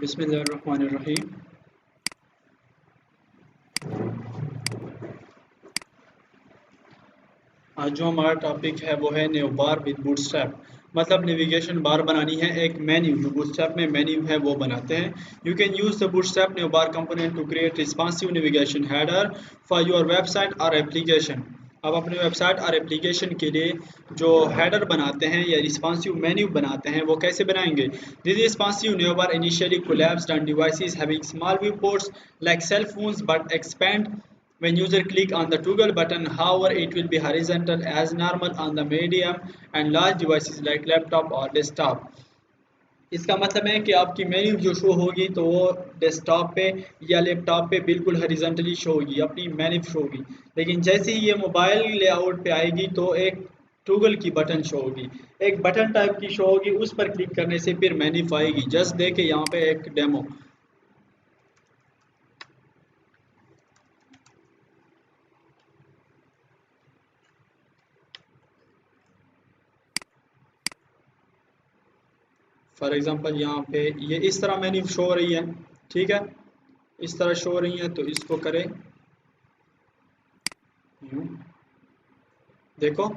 बिस्मिल्लाहिर्रहमानिर्रहीम। आज जो हमारा टॉपिक है वो है न्यू बार विद बूटस्ट्रैप। मतलब नेविगेशन बार बनानी है, एक मेन्यू जो बूटस्ट्रैप में मेन्यू है वो बनाते हैं। You can use the Bootstrap navbar component to create responsive navigation header for your website और एप्लीकेशन। अब अपने वेबसाइट और एप्लीकेशन के लिए जो हेडर बनाते हैं या रिस्पॉन्सिव मेन्यू बनाते हैं वो कैसे बनाएंगे। This responsive navbar initially collapsed on devices having small viewports like cell phones but expand when user click on the toggle button. However, it will be horizontal as normal on the medium and large devices like laptop or desktop. इसका मतलब है कि आपकी menu जो show होगी तो वो desktop पे या लैपटॉप पे बिल्कुल हॉरिजॉन्टली शो होगी, अपनी मेन्यू शो होगी। लेकिन जैसे ही ये मोबाइल लेआउट पे आएगी तो एक टूगल की बटन शो होगी, एक बटन टाइप की शो होगी, उस पर क्लिक करने से फिर मेन्यू आएगी। जस्ट देखे यहाँ पे एक डेमो। फॉर एग्जांपल यहाँ पे ये इस तरह मेन्यू शो हो रही है, ठीक है, इस तरह शो हो रही है। तो इसको करें यूं, देखो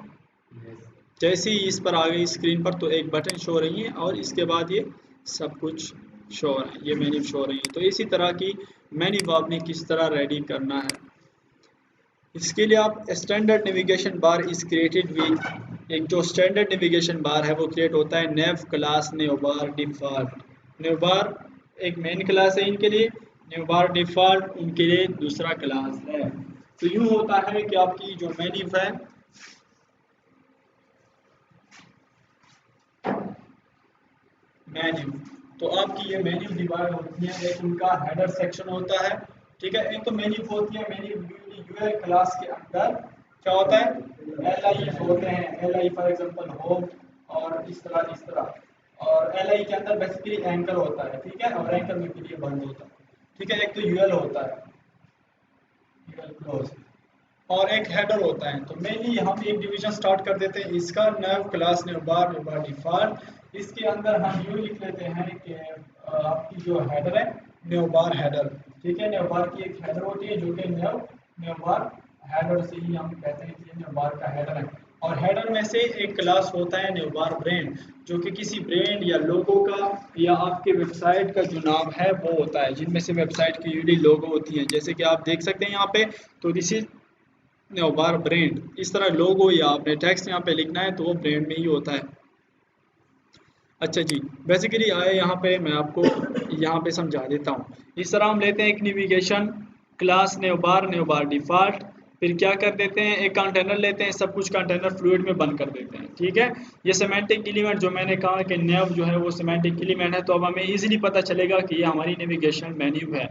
जैसे ही इस पर आ गई स्क्रीन पर तो एक बटन शो हो रही है और इसके बाद ये सब कुछ शो हो रहा है, ये मेन्यू शो हो रही है। तो इसी तरह की मेन्यू आपने किस तरह रेडी करना है, इसके लिए आप standard navigation bar is created with, एक जो स्टैंडर्ड नेविगेशन बार है वो क्रिएट होता है नेव क्लास न्यू बार डिफ़ॉल्ट। न्यू बार एक मेन क्लास है इनके लिए, न्यू बार डिफ़ॉल्ट उनके लिए दूसरा क्लास है। तो यूँ होता है कि आपकी जो मेन्यू है मेन्यू, तो आपकी ये मेन्यू डिवाइड होती है। एक उनका हेडर सेक्शन होता है, ठीक है। एक तो मेन्यू होती है, मेन्यू यूआरएल क्लास के अंदर क्या होता है, एल आई होते हैं, L I for example home और इस तरह। और एल आई के अंदर बेसिकली एंकर होता है, ठीक है, और एंकर में के लिए बंद होता है, ठीक है। एक तो यूएल होता है, यूएल क्लोज, और एक हेडर होता है। तो मेनली हम एक डिवीजन स्टार्ट कर देते हैं इसका, नव क्लास न्यू बार डिफ़ॉल्ट। इसके अंदर हम यूँ लिख लेते हैं कि आपकी जो हेडर है न्यू बार हेडर, ठीक है। न्यू बार की एक हेडर होती है जो कि न्यू बार हेडर से ही हम कहते हैं कि ये न्यू बार का हेडर है। और हेडर में से एक क्लास होता है न्यू बार ब्रांड, जो कि किसी ब्रांड या लोगो का या आपके वेबसाइट का जो नाम है वो होता है, जिनमें से वेबसाइट की यूनिक लोगो होती है। जैसे कि आप देख सकते हैं यहाँ पे, तो this is new bar brand. इस तरह लोगो या आपने टेक्स्ट यहाँ पे लिखना है तो वो ब्रांड में ही होता है। अच्छा जी, बेसिकली आए यहाँ पे मैं आपको यहाँ पे समझा देता हूँ। इस तरह हम लेते हैं एक नेविगेशन क्लास न्यू बार डिफ़ॉल्ट, फिर क्या कर देते हैं, एक कंटेनर लेते हैं, सब कुछ कंटेनर फ्लूइड में बंद कर देते हैं, ठीक है। ये सिमेंटिक एलिमेंट जो मैंने कहा कि नेव जो है वो सिमेंटिक एलिमेंट है, तो अब हमें इजीली पता चलेगा कि ये हमारी नेविगेशन मेन्यू है।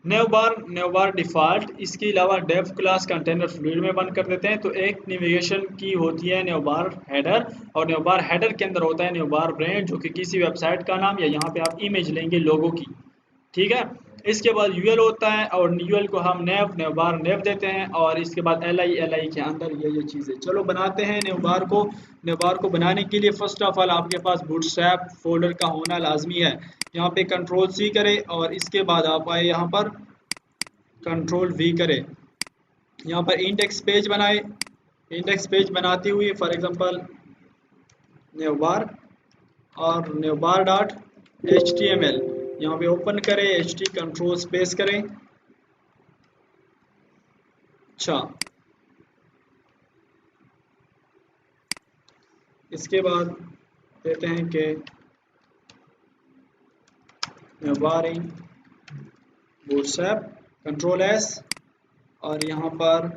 न्यू बार डिफ़ॉल्ट, इसके अलावा डेव क्लास कंटेनर फ्लूइड में बंद कर देते हैं। तो एक नेविगेशन की होती है न्यू बार हेडर, और न्यू बार हेडर के अंदर होता है न्यू बार ब्रांड, जो कि किसी वेबसाइट का नाम या यहाँ पे आप इमेज लेंगे लोगो की, ठीक है। इसके बाद यूएल होता है और यूएल को हम न्यू बार देते हैं, और इसके बाद एल आई के अंदर ये चीज़ें। चलो बनाते हैं न्यू बार को। न्यू बार को बनाने के लिए फर्स्ट ऑफ ऑल आपके पास बूटस्ट्रैप फोल्डर का होना लाजमी है। यहाँ पे कंट्रोल सी करें और इसके बाद आप आए यहाँ पर कंट्रोल वी करें, यहाँ पर इंडेक्स पेज बनाए। इंडेक्स पेज बनाते हुए फॉर एग्जांपल न्यू बार और न्यू बार डॉट HTML यहाँ पे ओपन करें, HT कंट्रोल स्पेस करें। अच्छा, इसके बाद देते हैं कि न्यू बार इन बूटस्ट्रैप, कंट्रोल S, और यहाँ पर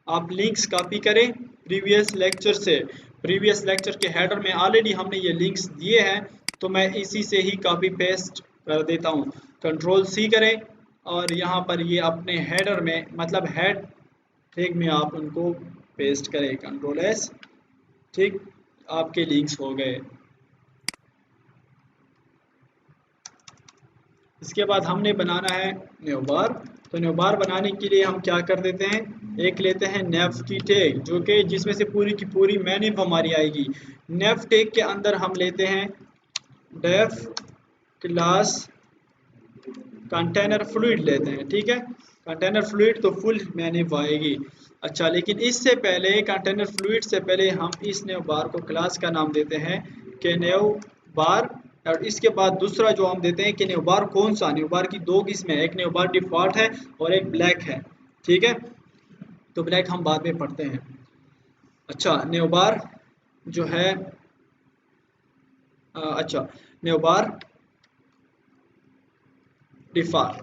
आप लिंक्स कॉपी करें प्रीवियस लेक्चर से। प्रीवियस लेक्चर के हेडर में ऑलरेडी हमने ये लिंक्स दिए हैं, तो मैं इसी से ही कॉपी पेस्ट कर देता हूँ। कंट्रोल C करें और यहाँ पर ये अपने हेडर में, मतलब हेड ठीक में आप उनको पेस्ट करें, कंट्रोल S, ठीक, आपके लिंक्स हो गए। इसके बाद हमने बनाना है न्यू बार। तो न्यू बार बनाने के लिए हम क्या कर देते हैं, एक लेते हैं नेव की टैग, जो कि जिसमें से पूरी की पूरी मेन्यू हमारी आएगी। नेव टैग के अंदर हम लेते हैं डेफ क्लास कंटेनर फ्लूइड लेते हैं, ठीक है। कंटेनर फ्लूइड तो फुल मैनिव आएगी। अच्छा, लेकिन इससे पहले कंटेनर फ्लूइड से पहले हम इस नेव बार को क्लास का नाम देते हैं कि नेव बार, और इसके बाद दूसरा जो हम देते हैं कि नेव बार कौन सा। नेव बार की दो किस्में हैं, एक नेव बार डिफॉल्ट है और एक ब्लैक है, ठीक है। तो ब्लैक हम बाद में पढ़ते हैं। अच्छा, नेव बार जो है अच्छा, नेव बार डिफॉल्ट,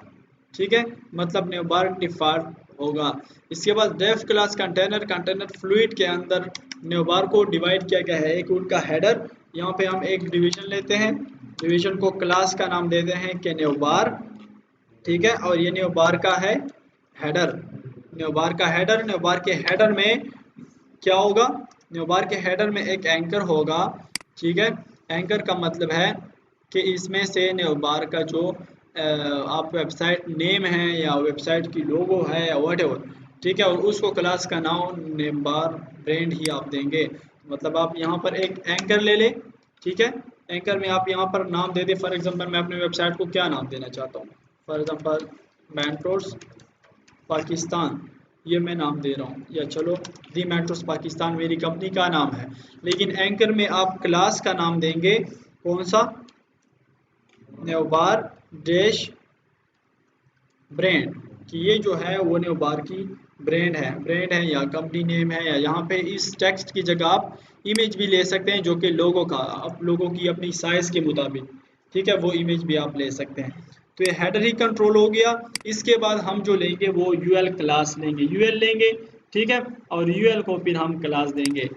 ठीक है, मतलब नेव बार डिफॉल्ट होगा। इसके बाद डेफ क्लास कंटेनर फ्लूइड के अंदर नेव बार को डिवाइड किया गया है। एक उनका हेडर, यहाँ पे हम एक डिवीजन लेते हैं, डिवीजन को क्लास का नाम देते हैं कि नेव बार, ठीक है। और ये नेव बार का है हेडर, नेव बार का हेडर। नेव बार के हेडर में क्या होगा, नेव बार के हेडर में एक एंकर होगा, ठीक है। एंकर का मतलब है कि इसमें से नेव बार का जो आप वेबसाइट नेम है या वेबसाइट की लोगो है या व्हाटएवर, ठीक है, और उसको क्लास का नाम नेम बार ब्रांड ही आप देंगे। मतलब आप यहाँ पर एक एंकर ले ले, ठीक है। एंकर में आप यहाँ पर नाम दे दे। फॉर एग्जांपल मैं अपने वेबसाइट को क्या नाम देना चाहता हूँ, फॉर एग्जांपल मेंटोर्स पाकिस्तान, ये मैं नाम दे रहा हूँ, या चलो दी मेंटोर्स पाकिस्तान मेरी कंपनी का नाम है। लेकिन एंकर में आप क्लास का नाम देंगे कौन सा, नेव बार डैश ब्रांड, कि ये जो है वो नेव बार की ब्रांड है या कंपनी नेम है। या यहाँ पे इस टेक्स्ट की जगह आप इमेज भी ले सकते हैं, जो कि लोगों का, आप लोगों की अपनी साइज के मुताबिक, ठीक है, वो इमेज भी आप ले सकते हैं। तो ये हेडर ही कंट्रोल हो गया। इसके बाद हम जो लेंगे वो यूएल क्लास लेंगे, यूएल लेंगे, ठीक है, और यूएल को फिर हम क्लास देंगे।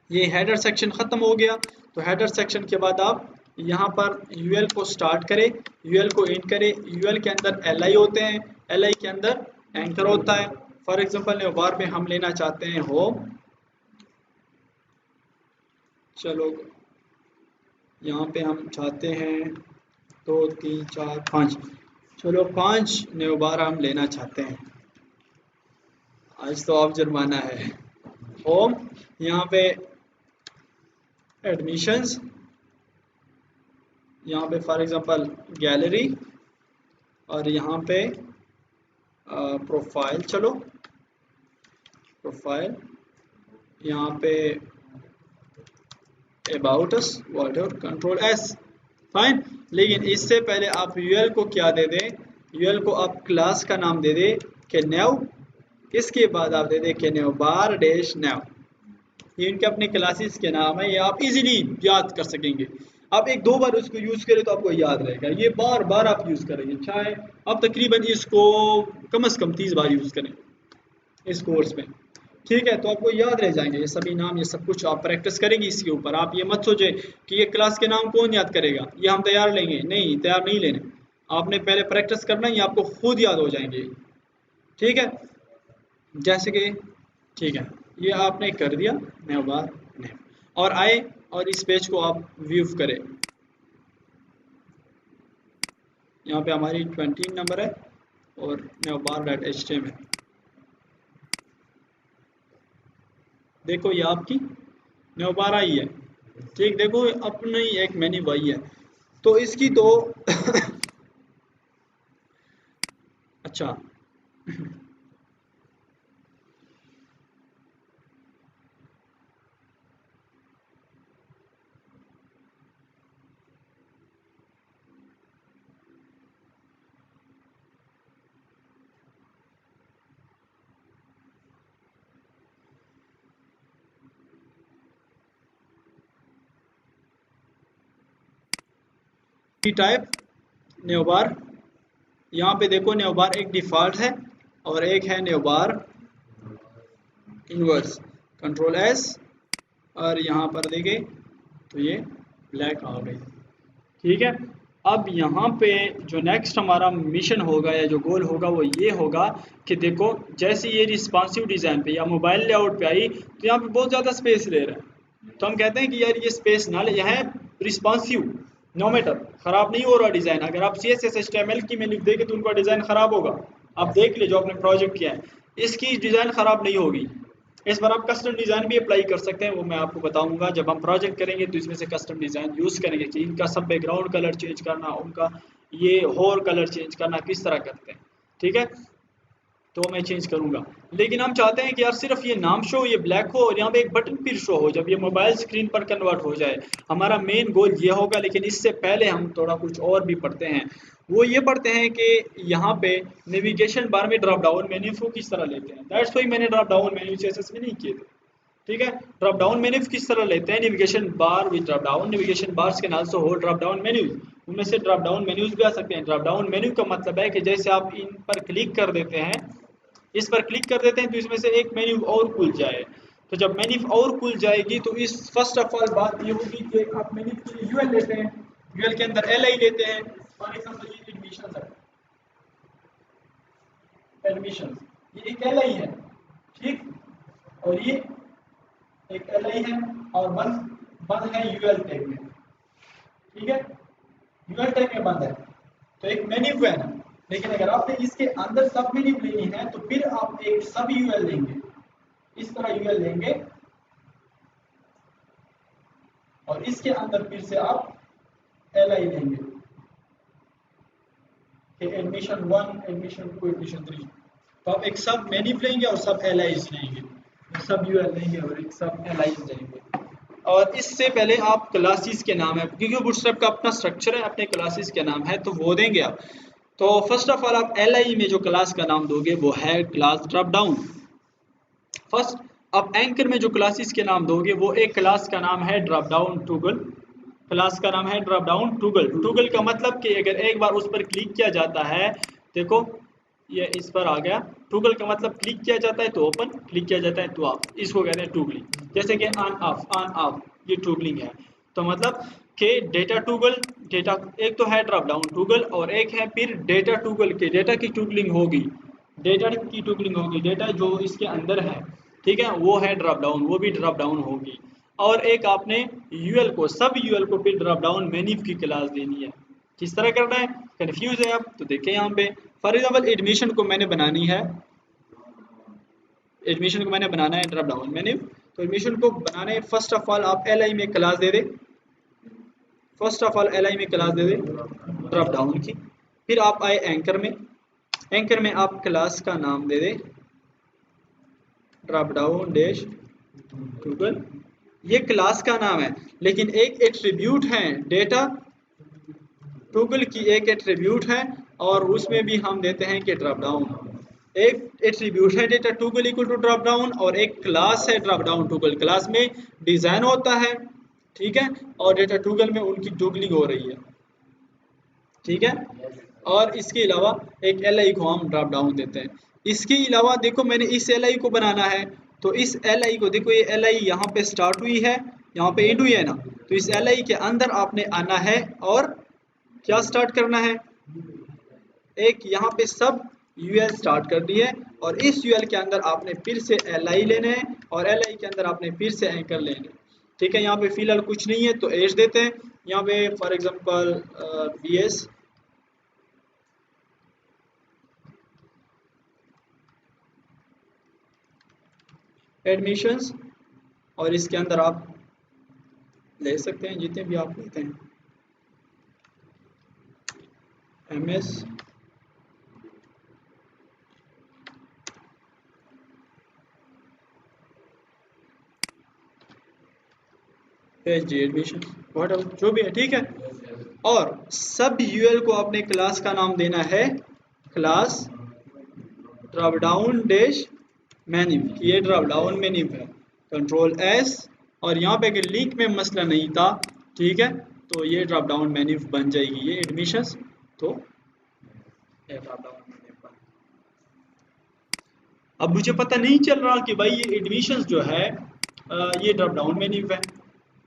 ये हेडर सेक्शन खत्म हो गया। तो हेडर सेक्शन के बाद आप यहाँ पर यूएल को स्टार्ट करें, यूएल को एंड करें। यूएल के अंदर एलआई होते हैं, एलआई के अंदर एंकर होता है। फॉर एग्जांपल नेव बार में हम लेना चाहते हैं होम, चलो यहाँ पे हम चाहते हैं 2 3 4 5, चलो 5 नेव बार हम लेना चाहते हैं। आज तो आप जुर्माना है। होम, यहाँ पे एडमिशंस, यहाँ पे फॉर एग्जांपल गैलरी, और यहाँ पे प्रोफाइल, चलो प्रोफाइल, यहाँ पे about us, whatever, control S, fine. लेकिन इससे पहले आप यूएल को क्या दे दें, यूएल को आप क्लास का नाम दे दे कि नेव, इसके बाद आप दे दे कि नेव बार डैश नेव। ये इनके अपने क्लासेस के नाम है, ये आप इजीली याद कर सकेंगे। आप एक दो बार उसको यूज करें तो आपको याद रहेगा, ये बार बार आप यूज करेंगे, चाहे आप तकरीबन इसको कम से कम 30 बार यूज करें इस कोर्स में, ठीक है। तो आपको याद रह जाएंगे ये सभी नाम, ये सब कुछ आप प्रैक्टिस करेंगे इसके ऊपर। आप ये मत सोचे कि ये क्लास के नाम कौन याद करेगा, ये हम तैयार लेंगे, नहीं, तैयार नहीं लेने, आपने पहले प्रैक्टिस करना, ये आपको खुद याद हो जाएंगे, ठीक है। जैसे कि ठीक है, ये आपने कर दिया नेव बार नेव, और आए और इस पेज को आप व्यू करें। यहाँ पे हमारी 20 नंबर है और नेव बार डॉट एचटीएमएल है। देखो ये आपकी नेव बार आई है, ठीक, देखो अपनी एक मेन्यू आई है। तो इसकी तो अच्छा टाइप नेव बार, यहाँ पे देखो नेव बार एक डिफॉल्ट है और एक है नेव बार इनवर्स, कंट्रोल एस, और यहाँ पर देखें तो ये ब्लैक आ गई, ठीक है। अब यहाँ पे जो नेक्स्ट हमारा मिशन होगा या जो गोल होगा वो ये होगा कि देखो जैसे ये रिस्पॉन्सिव डिज़ाइन पे या मोबाइल लेआउट पे आई तो यहाँ पे बहुत ज़्यादा स्पेस ले रहा है। तो हम कहते हैं कि यार ये स्पेस ना ले, यहाँ रिस्पॉन्सिव, नो मैटर, ख़राब नहीं हो रहा डिज़ाइन। अगर आप CSS HTML की में लिख देंगे तो उनका डिज़ाइन ख़राब होगा। आप देख ले जो आपने प्रोजेक्ट किया है, इसकी डिज़ाइन ख़राब नहीं होगी, इस पर आप कस्टम डिज़ाइन भी अप्लाई कर सकते हैं, वो मैं आपको बताऊंगा जब हम प्रोजेक्ट करेंगे तो इसमें से कस्टम डिज़ाइन यूज़ करेंगे कि इनका सब बैकग्राउंड कलर चेंज करना, उनका ये होर कलर चेंज करना किस तरह करते हैं, ठीक है, तो मैं चेंज करूंगा। लेकिन हम चाहते हैं कि यार सिर्फ ये नाम शो, ये ब्लैक हो और यहाँ पे एक बटन फिर शो हो जब ये मोबाइल स्क्रीन पर कन्वर्ट हो जाए। हमारा मेन गोल ये होगा, लेकिन इससे पहले हम थोड़ा कुछ और भी पढ़ते हैं। वो ये पढ़ते हैं कि यहाँ पे नेविगेशन बार में ड्रॉप डाउन मेन्यू को किस तरह लेते हैं। दैट्स वाई मैंने ड्रॉप डाउन मेन्यू CSS में नहीं किए थे, ठीक है। ड्रॉप डाउन मेन्यू किस तरह लेते हैं, navigation bar with drop down, navigation bars can also hold drop down menus. उनमें से ड्रॉप डाउन मेन्यूज भी आ सकते हैं। ड्रॉप डाउन मेन्यू का मतलब है कि जैसे आप इन पर क्लिक कर देते हैं, इस पर क्लिक कर देते हैं तो इसमें से एक मेन्यू और खुल जाए। तो जब मेन्यू और खुल जाएगी तो इस फर्स्ट ऑफ ऑल बात ये होगी कि आप मेन्यू के लिए यूएल लेते हैं, यूएल के अंदर एलआई लेते हैं। फॉर एग्जांपल ये एडमिशन है, एडमिशन ये एक एलआई है, ठीक, और ये एक एलआई है और बंद है यूएल टैग में, ठीक है, यूएल टैग में बंद है तो एक मेन्यू है ना। लेकिन अगर आपने इसके अंदर सब मेन्यू लेनी है तो फिर आप एक सब यूएल लेंगे, इस तरह यूएल लेंगे और इसके अंदर फिर से आप एलआई लेंगे कि एडमिशन 1, एडमिशन 2, एडमिशन 3। तो आप एक सब मेन्यू लेंगे और सब एलआईज लेंगे, सब यूएल लेंगे और एक सब एलआईज लेंगे। और इससे पहले आप क्लासेस के नाम है, क्योंकि बूटस्ट्रैप का अपना स्ट्रक्चर है, अपने क्लासेस के नाम है तो वो देंगे आप। तो फर्स्ट ऑफ ऑल आप एलआई में जो क्लास का नाम दोगे वो है क्लास ड्रॉप डाउन। फर्स्ट आप एंकर में जो क्लासेस के नाम दोगे वो एक क्लास का नाम है ड्रॉप डाउन टूगल, क्लास का नाम है ड्रॉप डाउन टूगल। टूगल का मतलब कि अगर एक बार उस पर क्लिक किया जाता है, देखो ये इस पर आ गया, टूगल का मतलब क्लिक किया जाता है तो ओपन, क्लिक किया जाता है तो ऑफ, इसको कहते हैं टूगलिंग। जैसे कि ऑन ऑफ ये टूगलिंग है। तो मतलब कि डेटा टूगल, डेटा एक तो है ड्रॉप डाउन टूगल और एक है फिर डेटा टूगल के डेटा की टूगलिंग होगी, डेटा की टूगलिंग होगी, डेटा जो इसके अंदर है, ठीक है, वो है ड्रॉप डाउन, वो भी ड्रॉप डाउन होगी। और एक आपने यूएल को, सब यूएल को फिर ड्रॉप डाउन मेन्यू की क्लास देनी है। किस तरह करना है, कंफ्यूज है आप तो देखें यहाँ पे। फॉर एग्जाम्पल एडमिशन को मैंने बनानी है, एडमिशन को मैंने बनाना है ड्रॉप डाउन मेन्यू। तो एडमिशन को बनाने फर्स्ट ऑफ ऑल आप एलआई में क्लास दे दे, फर्स्ट ऑफ ऑल एलआई में क्लास दे दे ड्रॉप डाउन की। फिर आप आए एंकर में, एंकर में आप क्लास का नाम दे दे ड्रॉप डाउन डैश टूगल, ये क्लास का नाम है। लेकिन एक एट्रीब्यूट है डेटा टूगल की, एक एट्रीब्यूट है और उसमें भी हम देते हैं कि ड्रॉप डाउन। एक एट्रीब्यूट है data toggle equal to drop down और एक क्लास है ड्रॉप डाउन टूगल। क्लास में डिजाइन होता है, ठीक है, और डेटा टूगल में उनकी टूगलिंग हो रही है, ठीक है। और इसके अलावा एक एलआई को हम ड्रॉप डाउन देते हैं। इसके अलावा देखो मैंने इस एलआई को बनाना है तो इस एलआई को देखो, ये एलआई यहाँ पे स्टार्ट हुई है, यहाँ पे एंड हुई है ना, तो इस एलआई के अंदर आपने आना है और क्या स्टार्ट करना है, एक यहाँ पे सब यूएल स्टार्ट कर दी है और इस यूएल के अंदर आपने फिर से एलआई लेने हैं और एलआई के अंदर आपने फिर से एंकर लेने, ठीक है। यहाँ पे फिलहाल कुछ नहीं है तो एज देते हैं। यहाँ पे फॉर एग्जांपल बीएस एडमिशंस और इसके अंदर आप ले सकते हैं जितने भी आप लेते हैं, एमएस पीएचडी एडमिशन व्हाटएवर जो भी है, ठीक है। और सब यूएल को अपने क्लास का नाम देना है class drop down dash menu, ये ड्रॉप डाउन मेन्यू है, कंट्रोल एस। और यहाँ पे अगर लिंक में मसला नहीं था, ठीक है, तो ये ड्रॉप डाउन मेन्यू बन जाएगी, ये एडमिशंस, तो ये ड्रॉप डाउन मेन्यू बन। अब मुझे पता नहीं चल रहा कि भाई ये एडमिशंस जो है ये ड्रॉप डाउन मेन्यू है,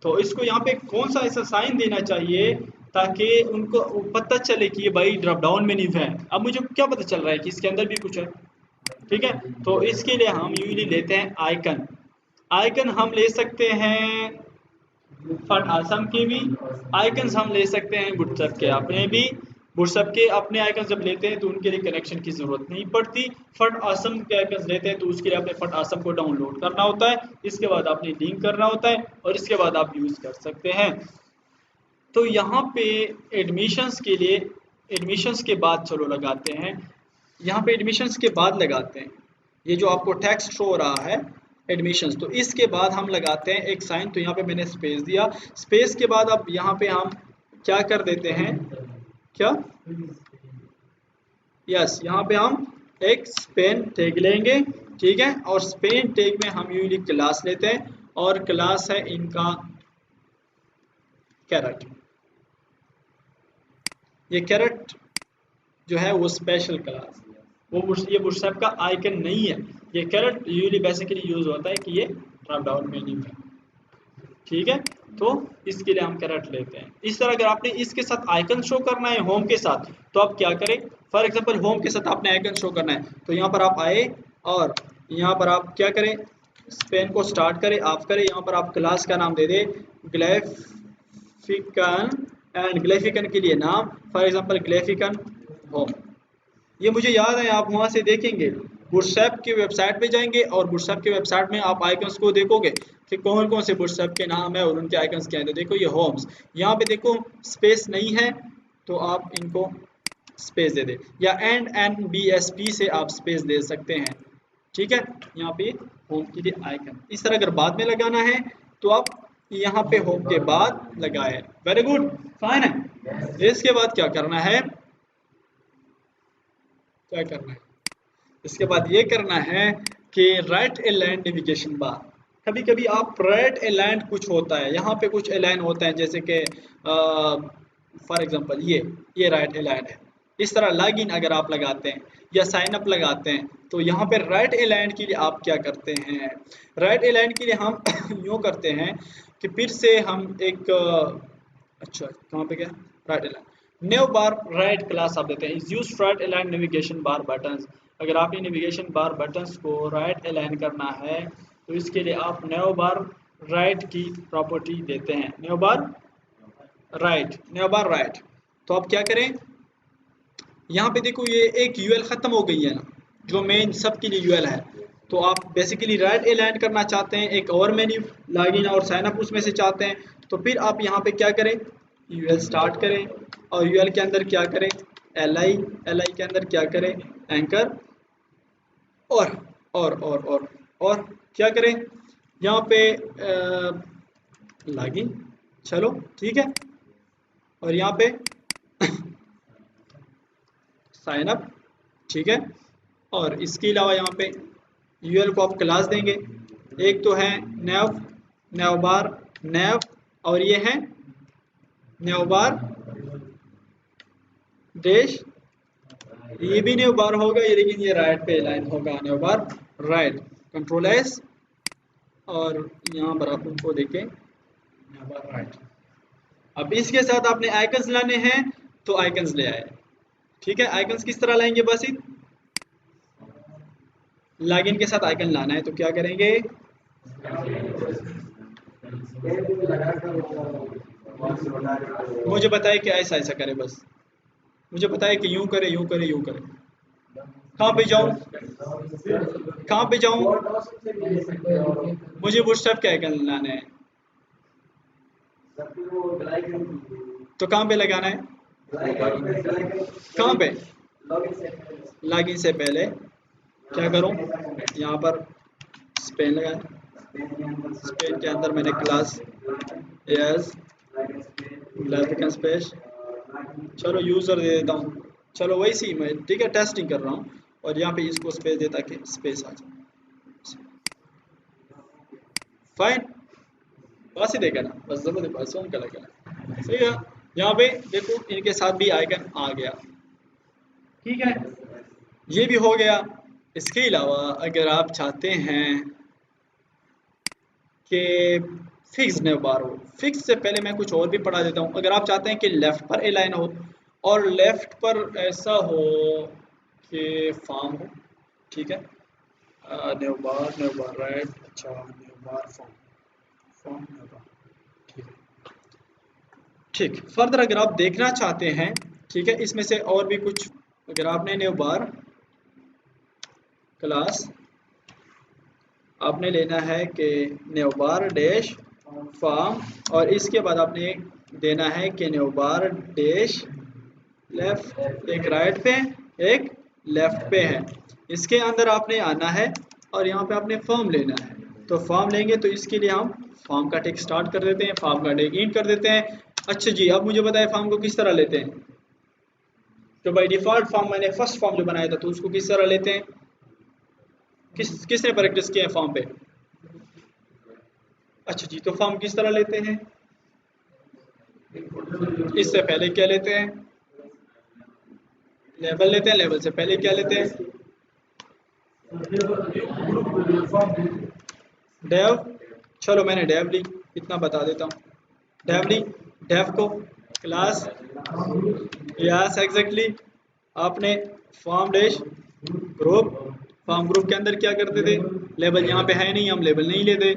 तो इसको यहाँ पे कौन सा ऐसा साइन देना चाहिए ताकि उनको पता चले कि ये भाई ड्रॉप डाउन मेन्यू है। अब मुझे क्या पता चल रहा है कि इसके अंदर भी कुछ है, ठीक है। तो इसके लिए हम यूजली लेते हैं आइकन, आइकन हम ले सकते हैं फॉर आसम के भी आइकन्स हम ले सकते हैं, बूटस्ट्रैप के अपने भी, बूटस्ट्रैप के अपने आइकन जब लेते हैं तो उनके लिए कनेक्शन की जरूरत नहीं पड़ती। फट आसम के आइकन लेते हैं तो उसके लिए आपने फट आसम को डाउनलोड करना होता है, इसके बाद आपने लिंक करना होता है और इसके बाद आप यूज कर सकते हैं। तो यहाँ पे एडमिशंस के लिए, एडमिशंस के बाद चलो लगाते हैं, यहाँ पे एडमिशंस के बाद लगाते हैं, ये जो आपको टेक्स्ट शो हो रहा है एडमिशंस, तो इसके बाद हम लगाते हैं एक साइन। तो यहाँ पे मैंने स्पेस दिया, स्पेस के बाद अब यहाँ पे हम क्या कर देते हैं, क्या, यस, यहाँ पे हम एक स्पेन टैग लेंगे, ठीक है, और स्पेन टैग में हम यूजली क्लास लेते हैं और क्लास है इनका कैरेट। ये कैरेट जो है वो स्पेशल क्लास है, वो ये बूटस्ट्रैप का आइकन नहीं है। ये कैरेट यूजली बेसिकली यूज होता है कि ये ड्रॉप डाउन मेन्यू है, ठीक है, तो इसके लिए हम कैरेट लेते हैं। इस तरह अगर आपने इसके साथ आइकन शो करना है होम के साथ, तो आप क्या करें, फॉर एग्जांपल होम के साथ आपने आइकन शो करना है, तो यहाँ पर आप आए और यहाँ पर आप क्या करें, स्पेन को स्टार्ट करें, ऑफ करें, यहाँ पर आप क्लास का नाम दे दें ग्लेफिकन, एंड ग्लेफिकन के लिए नाम फॉर एग्जांपल ग्लेफिकन होम। ये मुझे याद है, आप वहां से देखेंगे, बूटस्ट्रैप की वेबसाइट पे जाएंगे और बूटस्ट्रैप की वेबसाइट में आप आइकन्स को देखोगे कि कौन कौन से बूटस्ट्रैप के नाम है और उनके आइकन्स क्या हैं। तो देखो ये होम्स, यहाँ पे देखो स्पेस नहीं है तो आप इनको स्पेस दे दे, या NNBSP से आप स्पेस दे सकते हैं, ठीक है। यहाँ पे होम के लिए आइकन इस तरह अगर बाद में लगाना है तो आप यहाँ पे होम के बाद लगाए। वेरी गुड, फाइन है। इसके बाद क्या करना है, क्या करना है, इसके बाद ये करना है कि राइट अलाइन नेविगेशन बार। कभी कभी आप राइट अलाइन कुछ होता है, यहाँ पे कुछ अलाइन होता है, जैसे कि फॉर एग्जांपल ये राइट अलाइन है। इस तरह लॉगिन अगर आप लगाते हैं या साइन अप लगाते हैं तो यहाँ पे राइट अलाइन के लिए आप क्या करते हैं, राइट अलाइन के लिए हम यूँ करते हैं कि फिर से हम एक अच्छा कहाँ पे गया, राइट अलाइन न्यू बार राइट क्लास आप देते हैं, is use right align navigation bar buttons. अगर आप ये नेविगेशन बार बटन्स को राइट अलाइन करना है तो इसके लिए आप न्यू बार राइट की प्रॉपर्टी देते हैं, न्यू बार राइट। तो आप क्या करें, यहाँ पे देखो ये एक यूएल खत्म हो गई है ना, जो मेन सबके लिए यूएल है, तो आप बेसिकली राइट अलाइन करना चाहते हैं, एक और मेन्यू लॉगिन और साइन अप उसमें से चाहते हैं, तो फिर आप यहाँ पे क्या करें, यूएल स्टार्ट करें और यूएल के अंदर क्या करें, एलआई के अंदर क्या करें, एंकर और क्या करें, यहाँ पे लॉगिन, चलो ठीक है, और यहाँ पे साइन अप, ठीक है, और इसके अलावा यहाँ पे यूएल को आप क्लास देंगे, एक तो है नेव बार और ये है नेव बार डैश, ये भी नेव बार होगा ये, लेकिन ये राइट पे लाइन होगा, नेव बार राइट, कंट्रोल एस, और यहाँ पर आप उनको देखें नेव बार राइट। अब इसके साथ आपने आइकन्स लाने हैं तो आइकन्स ले आए, ठीक है। आइकन्स किस तरह लाएंगे, बस लॉगिन के साथ आइकन लाना है तो क्या करेंगे, मुझे बताए कि ऐसा करे, बस मुझे बताए कि यूं करे। कहाँ पे जाऊं, मुझे बूटस्ट्रैप के आइकन लाने हैं, तो कहाँ पे लगाना है, कहाँ पे, लॉगिन से पहले क्या करूं, यहाँ पर स्पेन लगाए, स्पेन के अंदर मैंने क्लास यस ग्राफिकल स्पेस, चलो यूजर दे देता हूँ, चलो वही सी मैं, ठीक है, टेस्टिंग कर रहा हूँ, और यहाँ पे इसको स्पेस देता कि स्पेस आ जाए, फाइन, बस ही देगा ना, बस जबरदस्त बसों का लगा, सही है। यहाँ पे देखो इनके साथ भी आइकन आ गया, ठीक है, ये भी हो गया। इसके अलावा अगर आप चाहते हैं कि फिक्स नेव बार हो, फिक्स से पहले मैं कुछ और भी पढ़ा देता हूँ। अगर आप चाहते हैं कि लेफ्ट पर ए लाइन हो और लेफ्ट पर ऐसा हो कि फॉर्म हो, ठीक है, नेव बार राइट, अच्छा नेव बार फॉर्म नेव बार, ठीक है, ठीक। फर्दर अगर आप देखना चाहते हैं ठीक है, इसमें से और भी कुछ अगर आपने न्यू बार क्लास आपने लेना है कि न्यू बार डैश फॉर्म और इसके बाद आपने देना है कि न्यू बार डैश लेफ्ट, एक राइट पे एक लेफ्ट पे है। इसके अंदर आपने आना है और यहाँ पे आपने फॉर्म लेना है। तो फॉर्म लेंगे तो इसके लिए हम फॉर्म का टेक्स्ट स्टार्ट कर देते हैं, फॉर्म का टेक्स्ट इंट कर देते हैं। अच्छा जी, अब मुझे बताएं फॉर्म को किस तरह लेते हैं। तो बाई डिफॉल्ट फॉर्म मैंने फर्स्ट फॉर्म जो बनाया था तो उसको किस तरह लेते हैं, किसने प्रैक्टिस किया है फॉर्म पे। अच्छा जी, तो फॉर्म किस तरह लेते हैं, इससे पहले क्या लेते हैं, लेवल लेते हैं, लेवल से पहले क्या लेते हैं, डेव। चलो मैंने डेव ली, इतना बता देता हूँ, डेव ली, डेव को क्लास, यस एग्जैक्टली, आपने form dash group, form group के अंदर क्या करते थे, लेबल यहाँ पे है नहीं, हम लेबल नहीं लेते,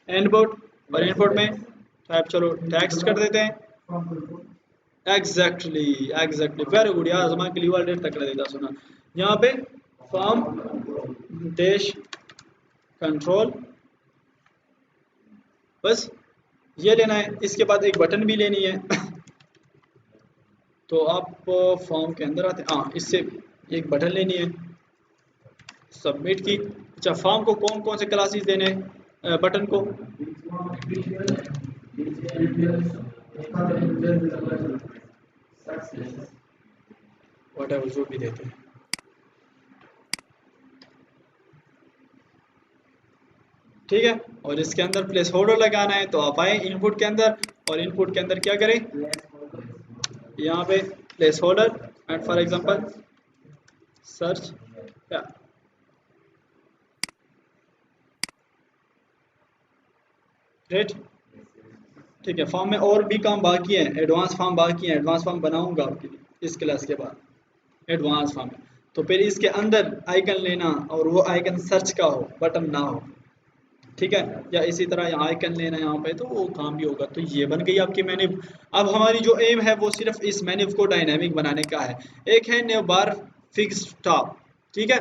इनपुट, और इनपुट में टाइप चलो टेक्स्ट कर देते हैं, एग्जैक्टली वेरी गुड यार, जमा के लिए डेट तक कर देता सुना। यहाँ पे फॉर्म डैश कंट्रोल, बस ये लेना है। इसके बाद एक बटन भी लेनी है तो आप फॉर्म के अंदर आते हैं, हाँ इससे एक बटन लेनी है सबमिट की। अच्छा, फॉर्म को कौन कौन से क्लासेस देने हैं, बटन को व्हाटएवर जो भी देते हैं, ठीक है। और इसके अंदर प्लेस होल्डर लगाना है तो आप आए इनपुट के अंदर और इनपुट के अंदर क्या करें, यहाँ पे place holder and for example search, great, ठीक है। फॉर्म में और भी काम बाकी है, एडवांस फॉर्म बाकी है, एडवांस फॉर्म बनाऊंगा आपके लिए इस क्लास के बाद, एडवांस फॉर्म है। तो फिर इसके अंदर आइकन लेना और वो आइकन सर्च का हो, बटन ना हो, ठीक है। या इसी तरह यहाँ आइकन लेना यहाँ पे तो वो काम भी होगा। तो ये बन गई आपकी मेन्यू। अब हमारी जो एम है वो सिर्फ इस मेन्यू को डायनेमिक बनाने का है। एक है न्यू बार फिक्स टॉप, ठीक है,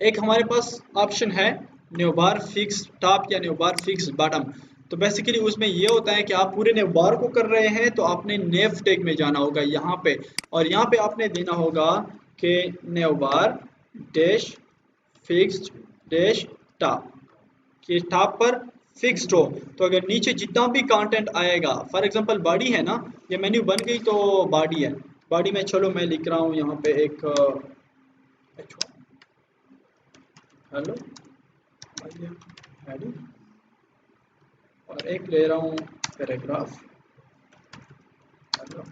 एक हमारे पास ऑप्शन है न्यू बार फिक्स टॉप या न्यू बार फिक्स बॉटम। तो बेसिकली उसमें ये होता है कि आप पूरे न्यू बार को कर रहे हैं तो आपने नेव टैग में जाना होगा यहाँ पे, और यहाँ पे आपने देना होगा कि न्यू बार डैश फिक्स्ड डैश टॉप, कि टॉप पर फिक्स्ड हो। तो अगर नीचे जितना भी कंटेंट आएगा, फॉर एग्जांपल बॉडी है ना, ये मेन्यू बन गई तो बॉडी है, बॉडी में चलो मैं लिख रहा हूँ यहाँ पे एक हेलो हेडिंग और एक ले रहा हूँ paragraph, hello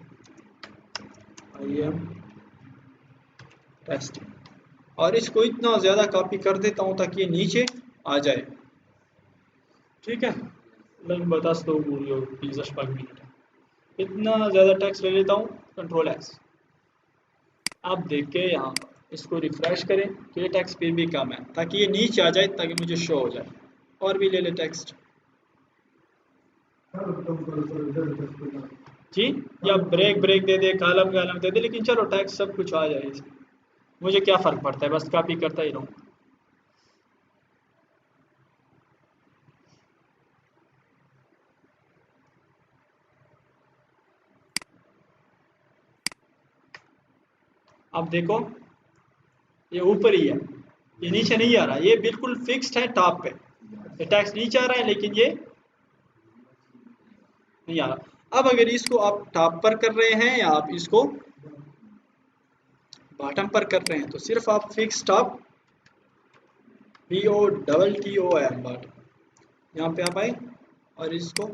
I am testing, और इसको इतना ज़्यादा कॉपी कर देता हूँ ताकि ये नीचे आ जाए, ठीक है। मैं बता दो प्लीज 5 मिनट है, इतना ज़्यादा टेक्स्ट ले लेता हूँ, कंट्रोल एक्स, आप देख के यहाँ इसको रिफ्रेश करें तो ये टेक्स्ट फिर भी कम है, ताकि ये नीचे आ जाए ताकि मुझे शो हो जाए। और भी ले ले टेक्स्ट जी, या ब्रेक दे दे, कॉलम दे दे, लेकिन चलो टेक्स्ट सब कुछ आ जाए इसमें, मुझे क्या फ़र्क पड़ता है, बस कॉपी करता ही रहूँ। अब देखो ये ऊपर ही है, ये नीचे नहीं आ रहा, ये बिल्कुल फिक्स्ड है टॉप पे, ये टेक्स्ट नीचे आ रहा है लेकिन ये नहीं आ रहा। अब अगर इसको आप टॉप पर कर रहे हैं या आप इसको बॉटम पर कर रहे हैं तो सिर्फ आप फिक्स टॉप BOTTOM बॉटम, यहाँ पे आप आए और इसको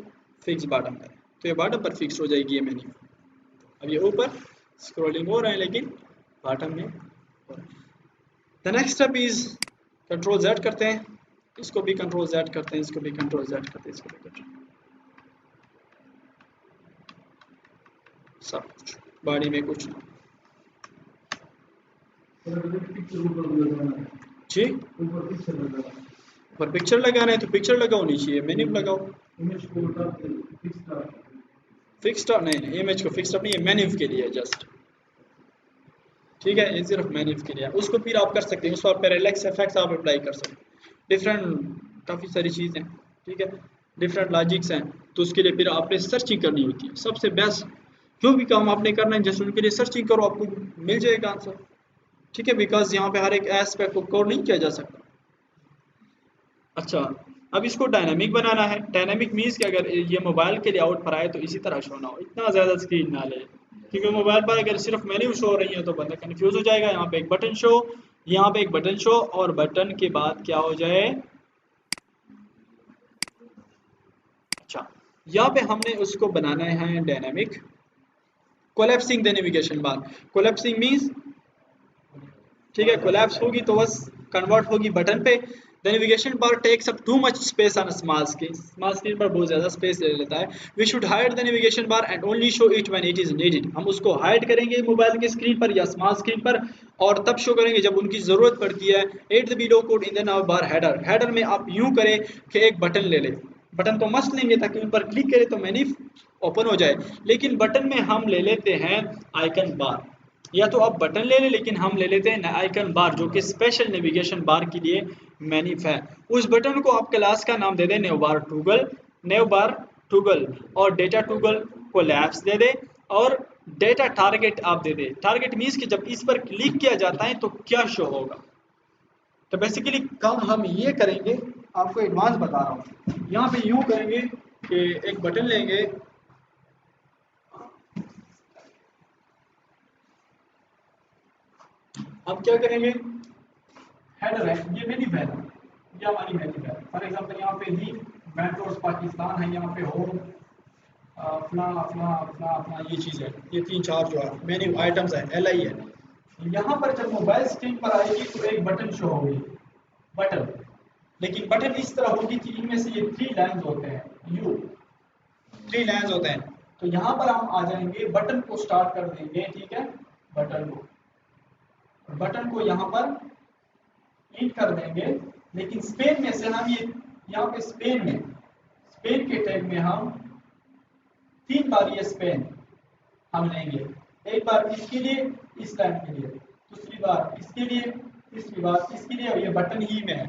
फिक्स बॉटम करें तो ये बॉटम पर फिक्स हो जाएगी ये मेन्यू। अब ये ऊपर स्क्रॉलिंग हो रहा है लेकिन बॉटम में हो रहा है। The next step is control Z करते हैं, इसको भी कंट्रोल Z करते हैं, इसको भी कंट्रोल Z करते हैं, इसको भी कंट्रोल, सब कुछ बॉडी में कुछ ना जी, ऊपर पिक्चर लगाना है तो पिक्चर लगाओ, नीचे मेन्यू लगाओ, फिक्स्ड नहीं, इमेज को फिक्स्ड नहीं, ये मैन्यूव के लिए जस्ट, ठीक है, ये सिर्फ मैन्यूव के लिए। उसको फिर आप कर सकते हैं, उस पर पैरेलैक्स इफेक्ट्स आप अप्लाई कर सकते हैं, डिफरेंट काफ़ी सारी चीज़ें, ठीक है, डिफरेंट लॉजिक्स हैं, तो उसके लिए फिर आपने सर्चिंग करनी होती है। सबसे बेस्ट जो भी काम आपने करना है जस्ट उनके लिए सर्चिंग करो, आपको मिल जाएगा आंसर, ठीक है, बिकॉज यहाँ पे हर एक एस्पेक्ट को कोड नहीं किया जा सकता। अच्छा, अब इसको डायनामिक बनाना है। डायनामिक मीन्स कि अगर ये मोबाइल के लेआउट पर आए तो इसी तरह शो ना हो, इतना ज़्यादा स्क्रीन ना ले, क्योंकि मोबाइल पर अगर सिर्फ मेन्यू शो हो रही है तो बंदा कंफ्यूज हो जाएगा। यहाँ पे एक बटन शो, यहाँ पे एक बटन शो, और बटन के बाद क्या हो जाए, अच्छा यहाँ पे हमने उसको बनाना है dynamic collapsing the navigation bar. Collapsing means, ठीक है, कोलैप्स होगी तो बस कन्वर्ट होगी बटन पे। The navigation bar takes up too much space on small screen, small screen पर बहुत ज़्यादा स्पेस ले लेता है। We should hide the navigation bar and only show it when it is needed. हम उसको हाइड करेंगे मोबाइल की स्क्रीन पर या स्मॉल स्क्रीन पर, और तब शो करेंगे जब उनकी ज़रूरत पड़ती है। At the below code in the now bar header, header में आप यूँ करें कि एक बटन ले लें, बटन तो मस्त लेंगे ताकि उन पर क्लिक करें तो मेन्यू ओपन हो जाए, लेकिन बटन में हम ले लेते हैं आइकन बार, या तो आप बटन ले लें लेकिन हम ले लेते हैं आइकन बार जो कि स्पेशल नेविगेशन बार के लिए मैन्यू है। उस बटन को आप क्लास का नाम दे दें न्यू बार टूगल, न्यू बार टूगल, और डेटा टूगल को लैब्स दे दे, और डेटा टारगेट आप दे दे। टारगेट मीन्स कि जब इस पर क्लिक किया जाता है तो क्या शो होगा। तो बेसिकली काम हम ये करेंगे, आपको एडवांस बता रहा हूँ, यहाँ पे यूँ करेंगे कि एक बटन लेंगे, अब क्या करेंगे, हेडर है, ये मेरी वैन है, ये हमारी मेन्यू है। फॉर एग्जांपल यहाँ पे ही मेट्रोस पाकिस्तान है, यहाँ पे होम अपना अपना अपना अपना ये चीज़ है, ये 3-4 जो है मेन्यू आइटम्स है, LI है। यहाँ पर जब मोबाइल स्क्रीन पर आएगी तो एक बटन शो होगी, बटन, लेकिन बटन इस तरह होगी कि इनमें से ये 3 लाइन्स होते हैं, यू 3 लाइन्स होते हैं। तो यहाँ पर हम आ जाएंगे, बटन को स्टार्ट कर देंगे, ठीक है, बटन को यहाँ पर हिट कर देंगे, लेकिन स्पेन में से हम ये यहाँ पे स्पेन के टैग में हम 3 बार ये स्पेन हम लेंगे, एक बार इसके लिए, इस लाइन के लिए, दूसरी बार इसके लिए, तीसरी बार इसके लिए, और ये बटन ही में है,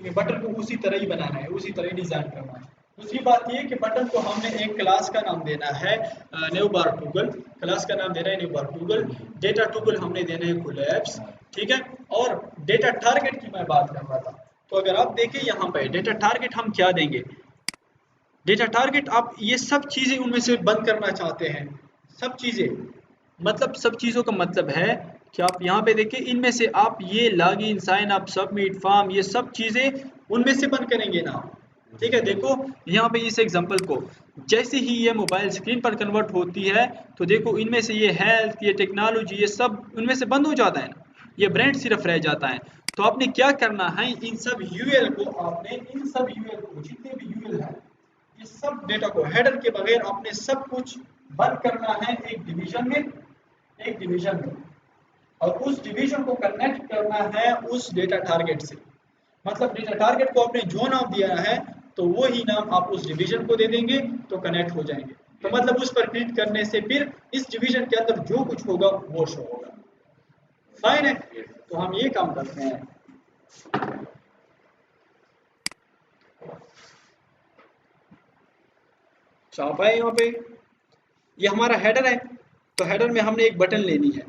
ये बटन को उसी तरह ही बनाना है, उसी तरह डिजाइन करना है। दूसरी बात ये कि बटन को हमने एक क्लास का नाम देना है न्यू बार टूगल, क्लास का नाम देना है न्यू बार टूगल, डेटा टूगल हमने देना है कोलैप्स, ठीक है। और डेटा टारगेट की मैं बात कर रहा था, तो अगर आप देखें यहाँ पे डेटा टारगेट हम क्या देंगे, डेटा टारगेट आप ये सब चीज़ें उनमें से बंद करना चाहते हैं, सब चीज़ें, मतलब सब चीज़ों का मतलब है कि आप यहाँ पे देखिए इनमें से आप ये login, sign up, submit, form, ये सब चीज़ें उनमें से बंद करेंगे ना, ठीक है। देखो यहाँ पे इस एग्जांपल को जैसे ही ये मोबाइल स्क्रीन पर कन्वर्ट होती है तो देखो इनमें से ये हेल्थ, ये टेक्नोलॉजी, ये सब उनमें से बंद हो जाता है ना, ये ब्रांड सिर्फ रह जाता है। तो आपने क्या करना है, इन सब यूएल को आपने, इन सब यूएल को, जितने भी यूएल हैं, ये सब डेटा को हेडर के बगैर आपने सब कुछ बंद करना है एक डिवीजन में, और उस डिवीजन को कनेक्ट करना है उस डेटा टारगेट से। मतलब डेटा टारगेट को आपने जो नाम दिया है तो वो ही नाम आप उस डिवीजन को दे देंगे तो कनेक्ट हो जाएंगे। तो मतलब उस पर क्लिक करने से फिर इस डिवीजन के अंदर जो कुछ होगा वो शो होगा, फाइन है। तो हम ये काम करते हैं, चाप है यहाँ पे, ये हमारा हेडर है, तो हेडर में हमने एक बटन लेनी है,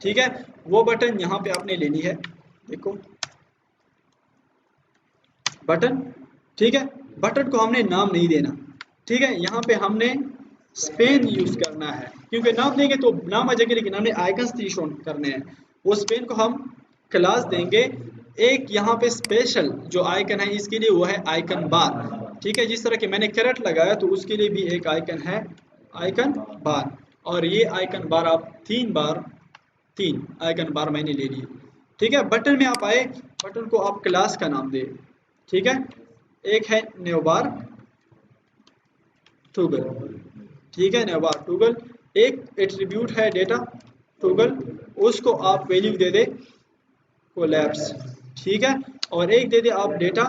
ठीक है, वो बटन यहाँ पे आपने लेनी है, देखो बटन, ठीक है, बटन को हमने नाम नहीं देना, ठीक है, यहाँ पे हमने स्पेन यूज करना है, क्योंकि नाम देंगे तो नाम आ जाएगा, लेकिन हमने आइकन्स शो करने हैं। वो स्पेन को हम क्लास देंगे, एक यहाँ पे स्पेशल जो आइकन है इसके लिए वो है आइकन बार, ठीक है, जिस तरह के मैंने कैरेट लगाया तो उसके लिए भी एक आइकन है आइकन बार, और ये आइकन बार आप 3 आइकन बार मैंने ले लिए, ठीक है। बटन में आप आए, बटन को आप क्लास का नाम दे, ठीक है, एक है न्यू बार टूगल, ठीक है, न्यू बार टूगल, एक एट्रीब्यूट है डेटा टूगल, उसको आप वैल्यू दे दे कोलैप्स, ठीक है, और एक दे दे आप डेटा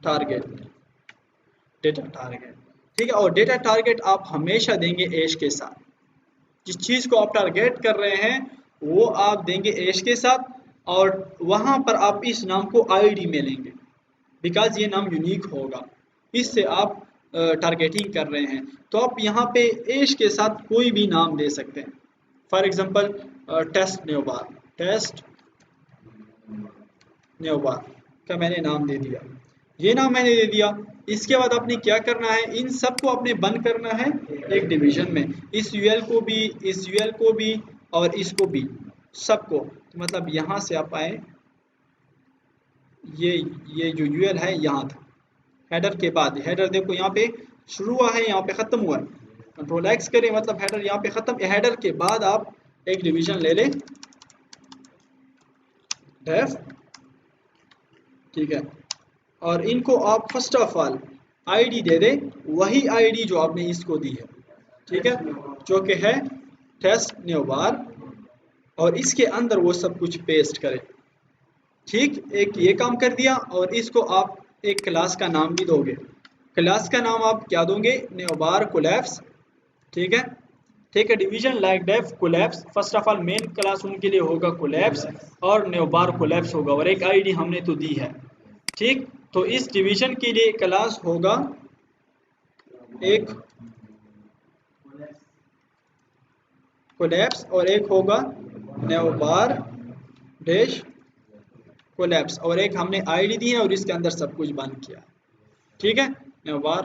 टारगेट, ठीक है। और डेटा टारगेट आप हमेशा देंगे एज के साथ, जिस चीज़ को आप टारगेट कर रहे हैं वो आप देंगे एज के साथ, और वहाँ पर आप इस नाम को आईडी में लेंगे, बिकॉज ये नाम यूनिक होगा, इससे आप टारगेटिंग कर रहे हैं। तो आप यहाँ पे एज के साथ कोई भी नाम दे सकते हैं। फॉर एग्जांपल टेस्ट न्योबार, टेस्ट न्योबार का मैंने नाम दे दिया, ये नाम मैंने दे दिया। इसके बाद आपने क्या करना है, इन सबको आपने बंद करना है एक डिवीजन में, इस यूएल को भी, इस यूएल को भी, और इसको भी, सबको। तो मतलब यहाँ से आप आए, ये जो यूएल है यहाँ था, हेडर के बाद, हेडर देखो यहाँ पे शुरू हुआ है, यहाँ पे खत्म हुआ है। कंट्रोल एक्स करें, मतलब हेडर यहाँ पे खत्म, हेडर के बाद आप एक डिवीजन ले लें, डेफ, ठीक है। और इनको आप फर्स्ट ऑफ ऑल आईडी दे दें, वही आईडी जो आपने इसको दी है, ठीक है, जो कि है टेस्ट न्योबार, और इसके अंदर वो सब कुछ पेस्ट करें, ठीक। एक ये काम कर दिया, और इसको आप एक क्लास का नाम भी दोगे। क्लास का नाम आप क्या दोगे, न्योबार कोलैप्स, ठीक है, ठीक है। Division like def collapse, first of all main class उनके लिए होगा कोलैप्स, और न्योबार कोलैप्स होगा, और एक आईडी हमने तो दी है, ठीक। तो इस डिवीजन के लिए क्लास होगा एक कोलैप्स, और एक होगा न्योबार डैश कोलैप्स, और एक हमने आईडी दी है और इसके अंदर सब कुछ बंद किया, ठीक है, न्योबार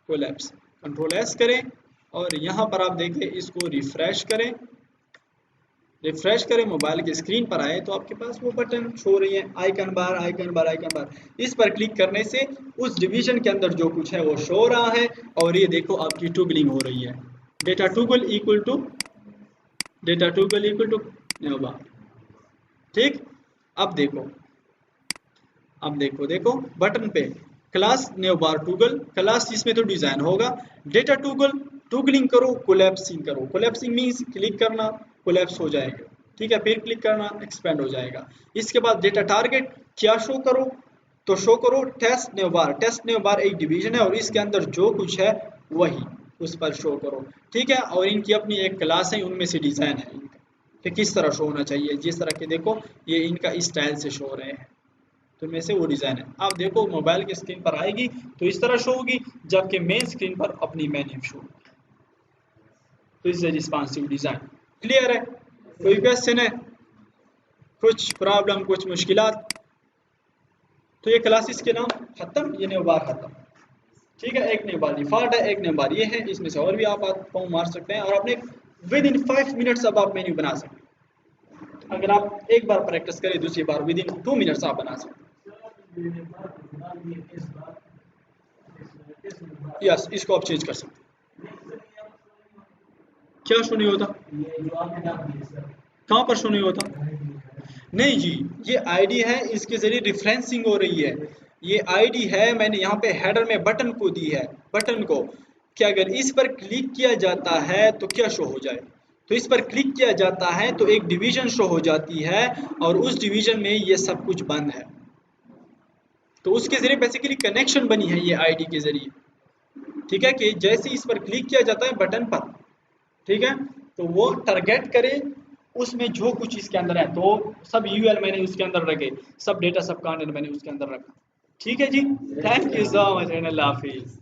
कोलैप्स। कंट्रोल एस करें, और यहाँ पर आप देखें, इसको रिफ्रेश करें, रिफ्रेश करें, मोबाइल की स्क्रीन पर आए तो आपके पास वो बटन शो रही है, आइकन बार, आइकन बार, आइकन बार। इस पर क्लिक करने से उस डिवीजन के अंदर जो कुछ है वो शो हो रहा है, और ये देखो आपकी टूगलिंग हो रही है, data toggle equal to, data toggle equal to न्योबार, ठीक। अब देखो, अब देखो, देखो बटन पे क्लास न्योबार टूगल, क्लास इसमें तो डिजाइन होगा, डेटा टूगल, टूगलिंग करो, कोलैप्सिंग करो, कोलैप्सिंग मींस क्लिक करना, कोलैप्स हो जाएगा, ठीक है, फिर क्लिक करना, एक्सपेंड हो जाएगा। इसके बाद डेटा टारगेट क्या शो करो, तो शो करो टेस्ट न्योबार, टेस्ट न्योबार एक डिवीजन है, और इसके अंदर जो कुछ है वही उस पर शो करो, ठीक है। और इनकी अपनी एक क्लास है, उनमें से डिजाइन है इनका कि किस तरह शो होना चाहिए, जिस तरह के देखो ये इनका इस स्टाइल से शो हो रहे हैं, तो में से वो डिज़ाइन है। आप देखो मोबाइल की स्क्रीन पर आएगी तो इस तरह शो होगी, जबकि मेन स्क्रीन पर अपनी मेन्यू शो होगी। तो इस रिस्पॉन्सिव डिज़ाइन क्लियर है। कोई क्वेश्चन है, कुछ प्रॉब्लम, कुछ मुश्किलात? तो ये क्लासेस के नाम खत्म, ये न्योबार खत्म, ठीक है। एक न्योबार डिफॉल्ट है, एक न्योबार ये है, इसमें से और भी आप फॉर्म मार सकते हैं, और अपने विद इन 5 मिनट्स अब आप मेन्यू बना सकते हैं। अगर आप एक बार प्रैक्टिस करें, दूसरी बार विद इन 2 मिनट्स आप बना सकते हैं। यस, इसको आप चेंज कर सकते हैं। क्या शो नहीं होता, कहाँ पर शो नहीं होता? नहीं जी, ये आईडी है, इसके जरिए रिफरेंसिंग हो रही है। ये आईडी है, मैंने यहाँ पे हेडर में बटन को दी है, बटन को कि अगर इस पर क्लिक किया जाता है तो क्या शो हो जाए, तो इस पर क्लिक किया जाता है तो एक डिवीजन शो हो जाती है, और उस डिवीजन में ये सब कुछ बंद है। तो उसके जरिए बेसिकली कनेक्शन बनी है ये आईडी के जरिए, ठीक है, कि जैसे इस पर क्लिक किया जाता है बटन पर, ठीक है, तो वो टारगेट करे उसमें जो कुछ इसके अंदर है। तो सब यूएल मैंने उसके अंदर रखे, सब डेटा, सब कंटेंट मैंने उसके अंदर रखा, ठीक है जी। थैंक यू सो मच, अल्लाह हाफिज़।